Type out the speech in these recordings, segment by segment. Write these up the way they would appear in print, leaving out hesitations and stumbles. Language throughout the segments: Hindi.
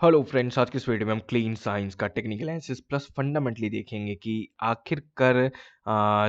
हेलो फ्रेंड्स, आज की इस वीडियो में हम क्लीन साइंस का टेक्निकल एनालिसिस प्लस फंडामेंटली देखेंगे कि आखिरकार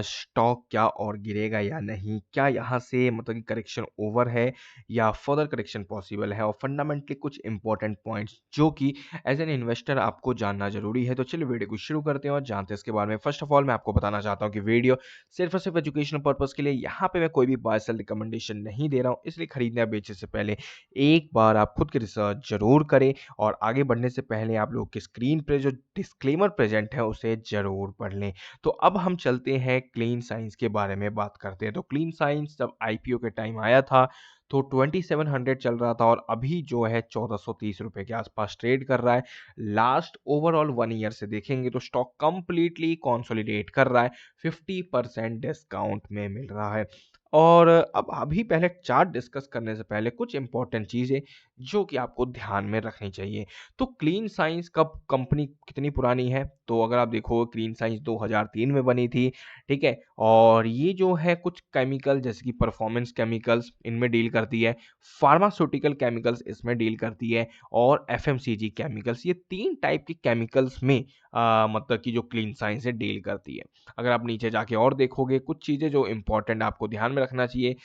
स्टॉक क्या और गिरेगा या नहीं, क्या यहाँ से मतलब कि करेक्शन ओवर है या फर्दर करेक्शन पॉसिबल है, और फंडामेंटली कुछ इंपॉर्टेंट पॉइंट्स जो कि एज एन इन्वेस्टर आपको जानना जरूरी है। तो चलिए वीडियो को शुरू करते हैं और जानते हैं इसके बारे में। फर्स्ट ऑफ ऑल मैं आपको बताना चाहता हूँ कि वीडियो सिर्फ और सिर्फ एजुकेशनल पर्पज के लिए, यहाँ पे मैं कोई भी बाय सेल रिकमेंडेशन नहीं दे रहा हूँ, इसलिए खरीदने या बेचने से पहले एक बार आप खुद की रिसर्च जरूर करें और आगे बढ़ने से पहले आप लोग की स्क्रीन पे जो डिस्क्लेमर प्रेजेंट है उसे जरूर पढ़ लें। तो अब हम चलते हैं क्लीन साइंस के बारे में बात करते हैं। तो क्लीन साइंस जब आईपीओ के टाइम आया था तो 2700 चल रहा था और अभी जो है 1430 रुपए के आसपास ट्रेड कर रहा है। लास्ट ओवरऑल 1 ईयर से देखेंगे तो स्टॉक कंप्लीटली कंसोलिडेट कर रहा है, 50% डिस्काउंट में मिल रहा है। और अब अभी पहले चार्ट डिस्कस करने से पहले कुछ इंपॉर्टेंट चीजें जो कि आपको ध्यान में रखनी चाहिए। तो क्लीन साइंस कब कंपनी कितनी पुरानी है, तो अगर आप देखो क्लीन साइंस 2003 में बनी थी, ठीक है। और ये जो है कुछ केमिकल जैसे कि परफॉर्मेंस केमिकल्स इनमें डील करती है, फार्मास्यूटिकल केमिकल्स इसमें डील करती है, और एफएमसीजी केमिकल्स, ये तीन टाइप के केमिकल्स में मतलब कि जो क्लीन साइंस है डील करती है। अगर आप नीचे जाके और देखोगे कुछ चीजें जो इंपॉर्टेंट आपको ध्यान में रखना चाहिए,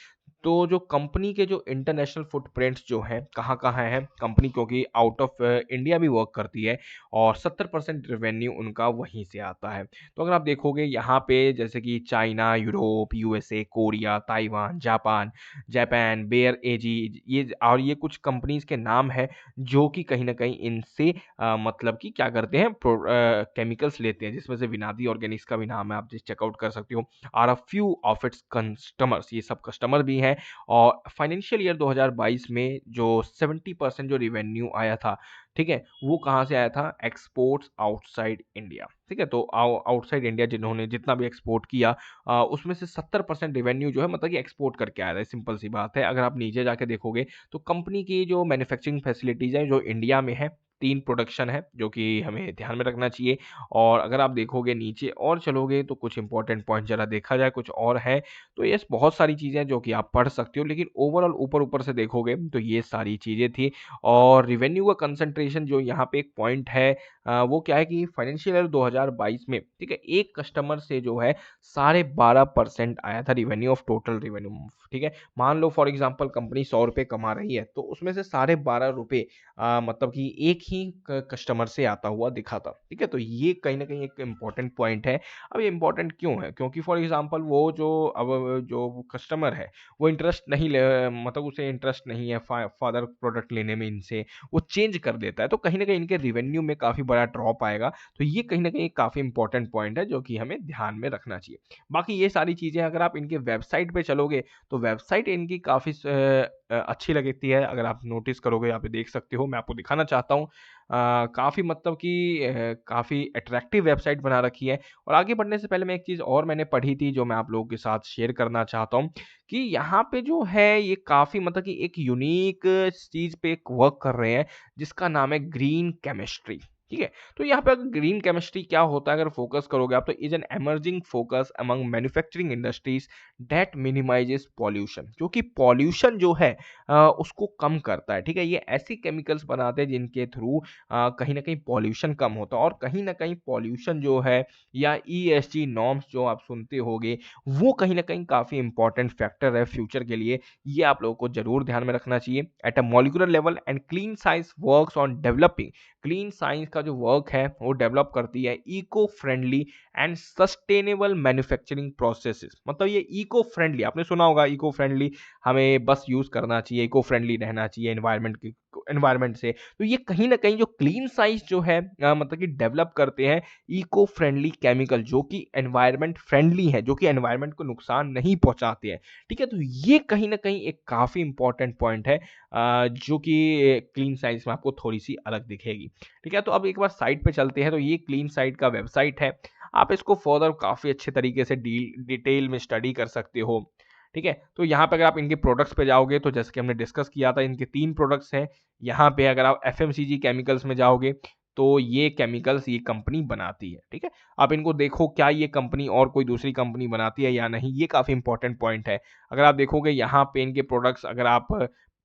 तो जो कंपनी के जो इंटरनेशनल फुटप्रिंट्स जो हैं कहाँ-कहाँ हैं कंपनी, क्योंकि आउट ऑफ इंडिया भी वर्क करती है और 70% रेवेन्यू उनका वहीं से आता है। तो अगर आप देखोगे यहाँ पे जैसे कि China, Europe, USA, Korea, Taiwan, Japan, Bayer AG, ये कुछ कंपनीज के नाम हैं जो कि कहीं न कहीं इनसे मतलब कि क्या करते हैं, केमिकल्स लेते हैं, जिसमें से विनादी ऑर्गेनिक्स का भी नाम है, आप जिस चेकआउट कर सकते हो। Are a few of its customers, ये सब कस्टमर भी हैं। और फाइनेंशियल ईयर 2022 में जो 70% जो रिवेन्यू आया था, ठीक है, वो कहाँ से आया था? एक्सपोर्ट्स आउटसाइड इंडिया, ठीक है। तो आउटसाइड इंडिया जिन्होंने जितना भी एक्सपोर्ट किया, उसमें से 70% रिवेन्यू जो है मतलब कि एक्सपोर्ट करके आया था। सिंपल सी बात है। अगर आप नीचे जाके देखोगे तो कंपनी की जो मैन्युफैक्चरिंग फैसिलिटीज है जो इंडिया में है, 3 प्रोडक्शन है जो कि हमें ध्यान में रखना चाहिए। और अगर आप देखोगे नीचे और चलोगे तो कुछ इंपॉर्टेंट पॉइंट जरा देखा जाए कुछ और है, तो यस बहुत सारी चीज़ें हैं जो कि आप पढ़ सकते हो, लेकिन ओवरऑल ऊपर-ऊपर से देखोगे तो ये सारी चीज़ें थी। और रेवेन्यू का कंसंट्रेशन जो यहाँ पे एक पॉइंट है, वो क्या है कि फाइनेंशियल ईयर 2022 में, ठीक है, एक कस्टमर से जो है 12.5% आया था रेवेन्यू ऑफ टोटल रेवेन्यू, ठीक है। मान लो फॉर एग्जांपल कंपनी 100 रुपए कमा रही है तो उसमें से 12.5 रुपए मतलब कि एक ही कस्टमर से आता हुआ दिखा था, ठीक है। तो ये कहीं ना कहीं एक इम्पॉर्टेंट पॉइंट है। अब ये इम्पोर्टेंट क्यों है? क्योंकि फॉर एग्जांपल वो जो अब जो कस्टमर है वो इंटरेस्ट नहीं ले, मतलब उसे इंटरेस्ट नहीं है फादर प्रोडक्ट लेने में इनसे, वो चेंज कर देता है, तो कहीं ना कहीं इनके रिवेन्यू में काफ़ी बड़ा ड्रॉप आएगा। तो ये कहीं ना कहीं काफ़ी इंपॉर्टेंट पॉइंट है जो कि हमें ध्यान में रखना चाहिए। बाकी ये सारी चीज़ें अगर आप इनके वेबसाइट पे चलोगे तो वेबसाइट इनकी काफ़ी अच्छी लगती है। अगर आप नोटिस करोगे यहाँ पे देख सकते हो, मैं आपको दिखाना चाहता हूँ। काफ़ी मतलब कि काफ़ी अट्रैक्टिव वेबसाइट बना रखी है। और आगे बढ़ने से पहले मैं एक चीज़ और मैंने पढ़ी थी जो मैं आप लोगों के साथ शेयर करना चाहता हूँ, कि यहाँ पे जो है ये काफ़ी मतलब कि एक यूनिक चीज़ पे एक वर्क कर रहे हैं जिसका नाम है ग्रीन केमिस्ट्री, ठीक है। तो यहाँ पे अगर ग्रीन केमिस्ट्री क्या होता है अगर फोकस करोगे आप, तो is an emerging focus among manufacturing industries that minimises pollution, जो कि पॉल्यूशन जो है उसको कम करता है, ठीक है। ये ऐसी केमिकल्स बनाते हैं जिनके थ्रू कहीं न कहीं पॉल्यूशन कम होता है, और कहीं न कहीं पॉल्यूशन जो है या ईएसजी नॉर्म्स जो आप सुनते होंगे, वो कहीं न कहीं काफ़ी इंपॉर्टेंट फैक्टर है फ्यूचर के लिए। ये आप लोगों को ज़रूर ध्यान में रखना चाहिए। At a molecular level and clean science works on developing, clean science का जो वर्क है वो डेवलप करती है eco friendly and sustainable manufacturing processes. मतलब ये इको फ्रेंडली, आपने सुना होगा इको फ्रेंडली, हमें बस यूज़ करना चाहिए, इको फ्रेंडली रहना चाहिए एनवायरनमेंट से। तो ये कहीं न कहीं जो क्लीन साइंस जो है मतलब कि डेवलप करते हैं इको फ्रेंडली केमिकल जो कि एनवायरनमेंट फ्रेंडली है, जो कि एनवायरनमेंट को नुकसान नहीं पहुँचाते हैं, ठीक है। तो ये कहीं न कहीं एक काफ़ी इंपॉर्टेंट पॉइंट है जो कि क्लीन साइंस में आपको थोड़ी-सी अलग दिखेगी, ठीक है। तो अब एक बार साइट पे चलते हैं, तो ये क्लीन साइट का वेबसाइट है। आप इसको फर्दर काफ़ी अच्छे तरीके से डिटेल में स्टडी कर सकते हो, ठीक है। तो यहाँ पे अगर आप इनके प्रोडक्ट्स पे जाओगे तो जैसे कि हमने डिस्कस किया था, इनके 3 प्रोडक्ट्स हैं। यहाँ पे अगर आप एफएमसीजी केमिकल्स में जाओगे तो ये केमिकल्स ये कंपनी बनाती है, ठीक है। आप इनको देखो क्या ये कंपनी और कोई दूसरी कंपनी बनाती है या नहीं, ये काफ़ी इंपॉर्टेंट पॉइंट है। अगर आप देखोगे यहाँ पे इनके प्रोडक्ट्स, अगर आप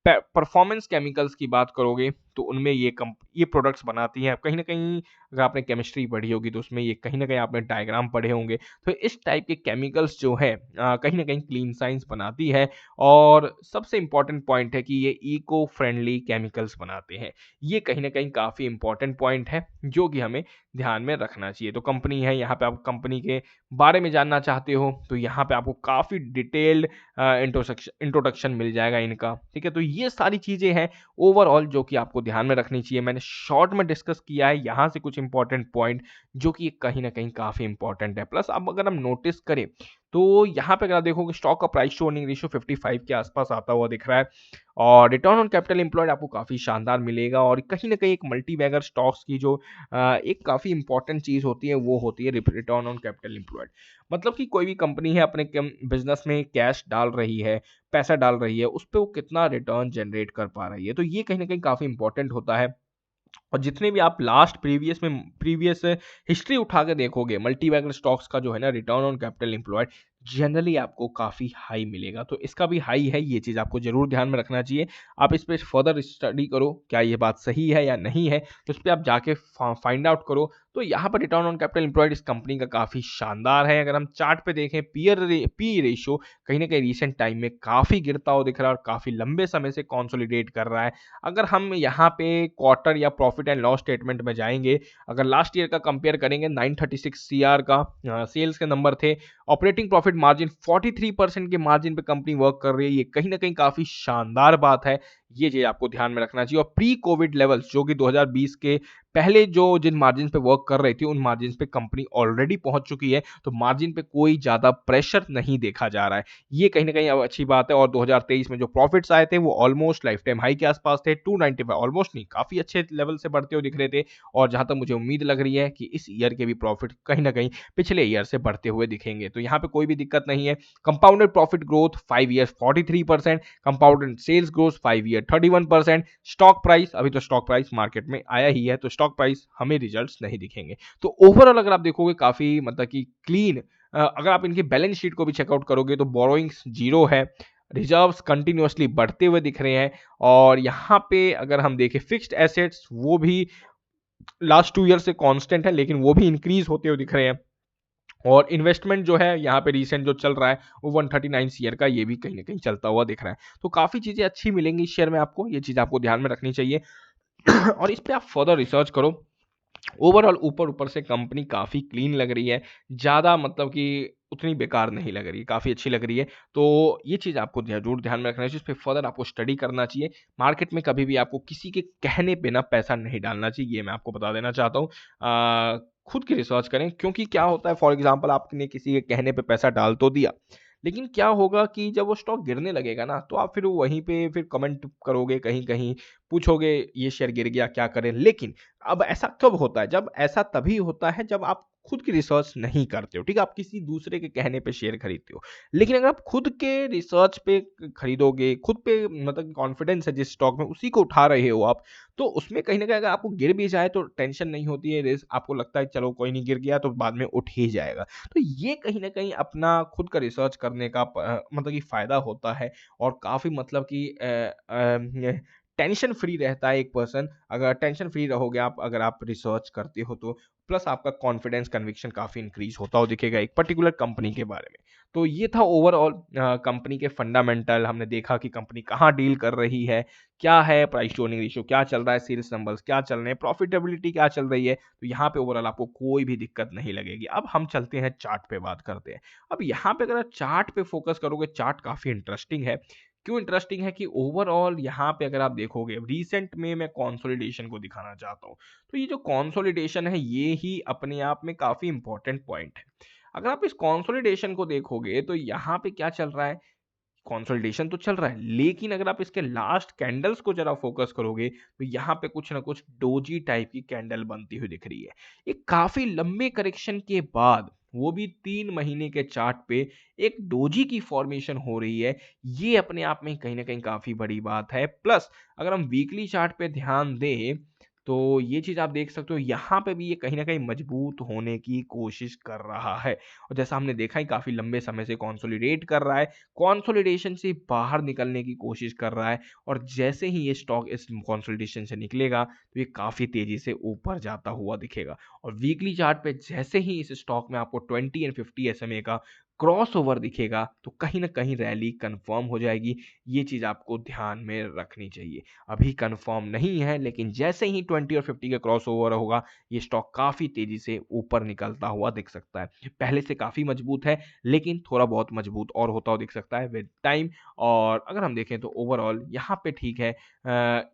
परफॉर्मेंस केमिकल्स की बात करोगे तो उनमें ये प्रोडक्ट्स बनाती हैं। कहीं न कहीं अगर आपने केमिस्ट्री पढ़ी होगी तो उसमें ये कहीं न कहीं आपने डायग्राम पढ़े होंगे। तो इस टाइप के केमिकल्स जो हैं कहीं न कहीं क्लीन साइंस बनाती है और सबसे इम्पोर्टेंट पॉइंट है कि ये इको फ्रेंडली केमिकल्स बनाते हैं। ये कहीं न कहीं काफ़ी इम्पोर्टेंट पॉइंट है, जो कि हमें ध्यान में रखना चाहिए। तो कंपनी है, यहाँ पे आप कंपनी के बारे में जानना चाहते हो, तो यहाँ पे आपको काफ़ी डिटेल्ड इंट्रोडक्शन मिल जाएगा इनका, ठीक है? तो ये सारी चीज़ें हैं ओवरऑल जो कि आपको ध्यान में रखनी चाहिए। मैंने शॉर्ट में डिस्कस किया है यहाँ से कुछ इंपॉर्टेंट पॉइंट जो कि कहीं न कहीं काफ़ी इंपॉर्टेंट है। प्लस अब अगर हम नोटिस करें, तो यहाँ पे अगर आप देखोगे स्टॉक का प्राइस टू अर्निंग रेशियो 55 के आस-पास आता हुआ दिख रहा है और रिटर्न ऑन कैपिटल एम्प्लॉयड आपको काफ़ी शानदार मिलेगा और कहीं न कहीं एक मल्टी बैगर स्टॉक्स की जो एक काफ़ी इंपॉर्टेंट चीज़ होती है, वो होती है रिटर्न ऑन कैपिटल एम्प्लॉयड। मतलब कि कोई भी कंपनी है अपने बिज़नेस में कैश डाल रही है, पैसा डाल रही है, उस पे वो कितना रिटर्न जनरेट कर पा रही है। तो ये कहीं न कहीं काफ़ी इंपॉर्टेंट होता है। और जितने भी आप लास्ट प्रीवियस हिस्ट्री उठा के देखोगे मल्टीबैगर स्टॉक्स का जो है ना return on capital employed generally आपको काफ़ी हाई मिलेगा। तो इसका भी हाई है, ये चीज़ आपको ज़रूर ध्यान में रखना चाहिए। आप इस पे फर्दर स्टडी करो, क्या ये बात सही है या नहीं है, तो इस पे आप जाके फाइंड आउट करो। तो यहाँ पर रिटर्न ऑन कैपिटल एम्प्लॉयड इस कंपनी का काफ़ी शानदार है। अगर हम चार्ट पे देखें पी रेशियो कहीं न कहीं रिसेंट टाइम में काफ़ी गिरता हुआ दिख रहा है और काफ़ी लंबे समय से कंसोलिडेट कर रहा है। अगर हम यहाँ पे क्वार्टर या प्रॉफिट एंड लॉस स्टेटमेंट में जाएँगे, अगर लास्ट ईयर का कंपेयर करेंगे 936 सीआर का सेल्स के नंबर थे, ऑपरेटिंग प्रॉफिट मार्जिन 43% के मार्जिन पे कंपनी वर्क कर रही है, ये कहीं न कहीं काफ़ी शानदार बात है। ये चीज़ आपको ध्यान में रखना चाहिए और प्री कोविड लेवल्स जो कि 2020 के पहले जो जिन मार्जिन पे वर्क कर रही थी, उन मार्जिन पे कंपनी ऑलरेडी पहुँच चुकी है, तो मार्जिन पे कोई ज़्यादा प्रेशर नहीं देखा जा रहा है। ये कहीं न कहीं अब अच्छी बात है और 2023 में जो प्रॉफिट्स आए थे, वो ऑलमोस्ट लाइफ टाइम हाई के आसपास थे, 295 ऑलमोस्ट नहीं, काफ़ी अच्छे लेवल से बढ़ते हुए दिख रहे थे और जहाँ तक मुझे उम्मीद लग रही है कि इस ईयर के भी प्रॉफिट कहीं न कहीं पिछले ईयर से बढ़ते हुए दिखेंगे। तो यहाँ पे कोई भी दिक्कत नहीं है। Compounded profit growth 5 years 43%, compounded sales growth 5 year 31%, stock price अभी तो स्टॉक प्राइस मार्केट में आया ही है, तो स्टॉक प्राइस हमें रिजल्ट्स नहीं दिखेंगे। तो ओवरऑल अगर आप देखोगे काफ़ी मतलब कि क्लीन अगर आप इनकी बैलेंस शीट को भी चेकआउट करोगे तो बोरोइंग्स 0 है, रिजर्व्स कंटिन्यूअसली बढ़ते हुए दिख रहे हैं और यहाँ पे अगर हम देखें फिक्स्ड एसेट्स वो भी लास्ट 2 ईयर से कांस्टेंट है लेकिन वो भी इंक्रीज होते हुए दिख रहे हैं। और इन्वेस्टमेंट जो है यहाँ पे रीसेंट जो चल रहा है वो 139 सीआर का ये भी कहीं न कहीं चलता हुआ दिख रहा है। तो काफ़ी चीज़ें अच्छी मिलेंगी इस शेयर में आपको, ये चीज़ आपको ध्यान में रखनी चाहिए और इस पे आप फर्दर रिसर्च करो। ओवरऑल ऊपर-ऊपर से कंपनी काफ़ी क्लीन लग रही है, ज़्यादा मतलब कि उतनी बेकार नहीं लग रही है, काफ़ी अच्छी लग रही है। तो ये चीज़ आपको ज़रूर ध्यान में रखना चाहिए, इस पे फर्दर आपको स्टडी करना चाहिए। मार्केट में कभी भी आपको किसी के कहने पे ना पैसा नहीं डालना चाहिए, ये मैं आपको बता देना चाहता हूँ। खुद की रिसर्च करें क्योंकि क्या होता है फॉर एग्ज़ाम्पल आपने किसी के कहने पे पैसा डाल तो दिया, लेकिन क्या होगा कि जब वो स्टॉक गिरने लगेगा ना, तो आप फिर वहीं पे फिर कमेंट करोगे कहीं-कहीं, पूछोगे ये शेयर गिर गया क्या करें? लेकिन अब ऐसा कब होता है? जब ऐसा तभी होता है जब आप खुद की रिसर्च नहीं करते हो, ठीक है? आप किसी दूसरे के कहने पे शेयर खरीदते हो। लेकिन अगर आप खुद के रिसर्च पे खरीदोगे, खुद पे मतलब कॉन्फिडेंस है जिस स्टॉक में उसी को उठा रहे हो आप, तो उसमें कहीं न कहीं अगर आपको गिर भी जाए तो टेंशन नहीं होती है, रिस्क आपको लगता है चलो कोई नहीं गिर गया तो बाद में उठ ही जाएगा। तो ये कहीं न कहीं अपना खुद का रिसर्च करने का मतलब कि फ़ायदा होता है और काफ़ी मतलब कि टेंशन फ्री रहता है एक पर्सन अगर टेंशन फ्री रहोगे आप अगर आप रिसर्च करते हो तो प्लस आपका कॉन्फिडेंस कन्विक्शन काफ़ी इंक्रीज होता हुआ दिखेगा एक पर्टिकुलर कंपनी के बारे में। तो ये था ओवरऑल कंपनी के फंडामेंटल हमने देखा कि कंपनी कहाँ डील कर रही है, क्या है प्राइस टू अर्निंग रेशियो क्या चल रहा है, सेल्स नंबर्स क्या चल रहे हैं, प्रॉफिटेबिलिटी क्या चल रही है, तो यहाँ पे ओवरऑल आपको कोई भी दिक्कत नहीं लगेगी। अब हम चलते हैं चार्ट पे बात करते हैं। अब यहाँ पे अगर आप चार्ट पे फोकस करोगे चार्ट काफ़ी इंटरेस्टिंग है। क्यों इंटरेस्टिंग है कि ओवरऑल यहाँ पे अगर आप देखोगे रिसेंट में मैं कंसोलिडेशन को दिखाना चाहता हूँ। तो ये जो कंसोलिडेशन है ये ही अपने आप में काफ़ी इंपॉर्टेंट पॉइंट है। अगर आप इस कंसोलिडेशन को देखोगे तो यहाँ पे क्या चल रहा है कंसोलिडेशन तो चल रहा है लेकिन अगर आप इसके लास्ट कैंडल्स को जरा फोकस करोगे तो यहाँ पे कुछ ना कुछ डोजी टाइप की कैंडल बनती हुई दिख रही है। एक काफी लंबे करेक्शन के बाद वो भी 3 महीने के चार्ट पे एक डोजी की फॉर्मेशन हो रही है। ये अपने आप में कहीं ना कहीं काफी बड़ी बात है। प्लस अगर हम वीकली चार्ट पे ध्यान दें तो ये चीज़ आप देख सकते हो, यहाँ पे भी ये कहीं न कहीं मजबूत होने की कोशिश कर रहा है और जैसा हमने देखा ही काफ़ी लंबे समय से कंसोलिडेट कर रहा है, कंसोलिडेशन से बाहर निकलने की कोशिश कर रहा है और जैसे ही ये स्टॉक इस कंसोलिडेशन से निकलेगा, तो ये काफ़ी तेज़ी से ऊपर जाता हुआ दिखेगा और वीकली चार्ट पे जैसे ही इस स्टॉक में आपको 20 एंड 50 एसएमए का क्रॉसओवर दिखेगा, तो कहीं न कहीं रैली कन्फर्म हो जाएगी। ये चीज़ आपको ध्यान में रखनी चाहिए। अभी कन्फर्म नहीं है, लेकिन जैसे ही 20 और 50 का क्रॉसओवर होगा, ये स्टॉक काफ़ी तेज़ी से ऊपर निकलता हुआ दिख सकता है। पहले से काफ़ी मजबूत है, लेकिन थोड़ा बहुत मजबूत और होता हुआ दिख सकता है विद टाइम और अगर हम देखें तो ओवरऑल यहाँ पे ठीक है।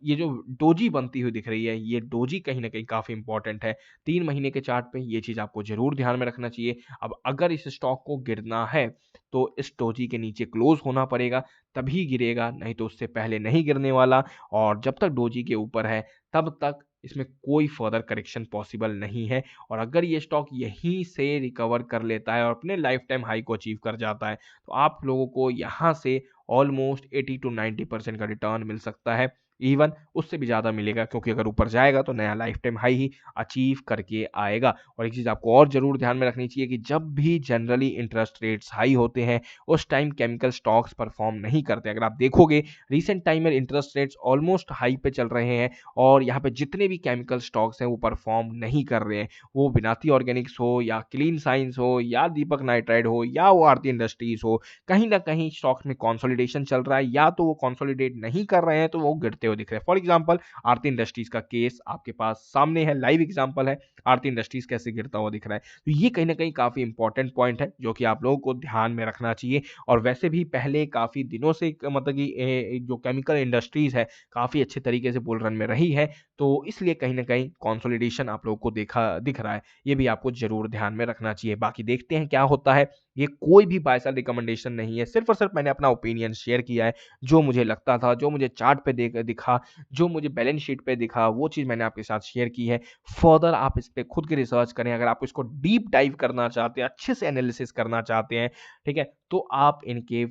ये जो डोजी बनती हुई दिख रही है, ये डोजी कहीं न कहीं काफ़ी इम्पोर्टेंट है। 3 महीने के चार्ट पे ये चीज़ आपको ज़रूर ध्यान में रखना चाहिए। अब अगर इस स्टॉक को गिरना है, तो इस डोजी के नीचे क्लोज़ होना पड़ेगा, तभी गिरेगा, नहीं तो उससे पहले नहीं गिरने वाला और जब तक डोजी के ऊपर है, तब तक इसमें कोई फर्दर करेक्शन पॉसिबल नहीं है और अगर ये स्टॉक यहीं से रिकवर कर लेता है और अपने लाइफ टाइम हाई को अचीव कर जाता है, तो आप लोगों को यहाँ से ऑलमोस्ट 80 टू 90% का रिटर्न मिल सकता है। इवन उससे भी ज़्यादा मिलेगा क्योंकि अगर ऊपर जाएगा तो नया लाइफ टाइम हाई ही अचीव करके आएगा और एक चीज़ आपको और ज़रूर ध्यान में रखनी चाहिए कि जब भी जनरली इंटरेस्ट रेट्स हाई होते हैं, उस टाइम केमिकल स्टॉक्स परफॉर्म नहीं करते। अगर आप देखोगे रिसेंट टाइम में इंटरेस्ट रेट्स ऑलमोस्ट हाई पे चल रहे हैं और यहाँ पे जितने भी केमिकल स्टॉक्स हैं वो परफॉर्म नहीं कर रहे हैं। वो विनाती ऑर्गेनिक्स हो या क्लीन साइंस हो या दीपक नाइट्राइट हो या वो आरती इंडस्ट्रीज हो, कहीं न कहीं स्टॉक्स में कंसोलिडेशन चल रहा है या तो वो कंसोलिडेट नहीं कर रहे हैं तो वो गिरते हुए दिख रहे हैं। फॉर एग्जांपल आरती इंडस्ट्रीज का केस आपके पास सामने है, लाइव एग्जांपल है, आरती इंडस्ट्रीज कैसे गिरता हुआ दिख रहा है। तो ये कहीं न कहीं काफ़ी इंपॉर्टेंट पॉइंट है जो कि आप लोगों को ध्यान में रखना चाहिए और वैसे भी पहले काफ़ी दिनों से मतलब कि जो केमिकल इंडस्ट्रीज़ है, काफ़ी अच्छे तरीके से बुल रन में रही है, तो इसलिए कहीं न कहीं कंसोलिडेशन आप लोगों को देखा दिख रहा है। ये भी आपको ज़रूर ध्यान में रखना चाहिए। बाकी देखते हैं क्या होता है। ये कोई भी बाय सेल रिकमेंडेशन नहीं है, सिर्फ़ और सिर्फ़ मैंने अपना ओपिनियन शेयर किया है, जो मुझे लगता था, जो मुझे चार्ट पे दिखा, जो मुझे बैलेंस शीट पे दिखा, वो चीज़ मैंने आपके साथ शेयर की है। फर्दर आप इस पे खुद की रिसर्च करें, अगर आप इसको डीप डाइव करना चाहते हैं, अच्छे से एनालिसिस करना चाहते हैं, ठीक है? तो आप इनके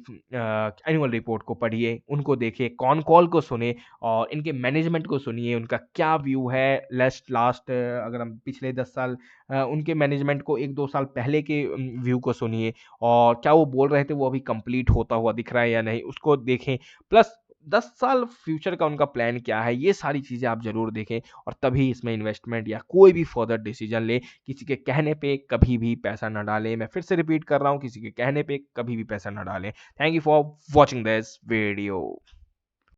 एनुअल रिपोर्ट को पढ़िए, उनको देखिए, कॉन कॉल को सुनें और इनके मैनेजमेंट को सुनिए, उनका क्या व्यू है लास्ट अगर हम पिछले 10 साल उनके मैनेजमेंट को 1-2 साल पहले के व्यू को सुनिए और क्या वो बोल रहे थे वो अभी कंप्लीट होता हुआ दिख रहा है या नहीं, उसको देखें। प्लस 10 साल फ्यूचर का उनका प्लान क्या है, ये सारी चीज़ें आप ज़रूर देखें और तभी इसमें इन्वेस्टमेंट या कोई भी फर्दर डिसीजन लें। किसी के कहने पे कभी भी पैसा ना डालें। मैं फिर से रिपीट कर रहा हूँ, किसी के कहने पे कभी भी पैसा ना डालें। Thank you for watching this video.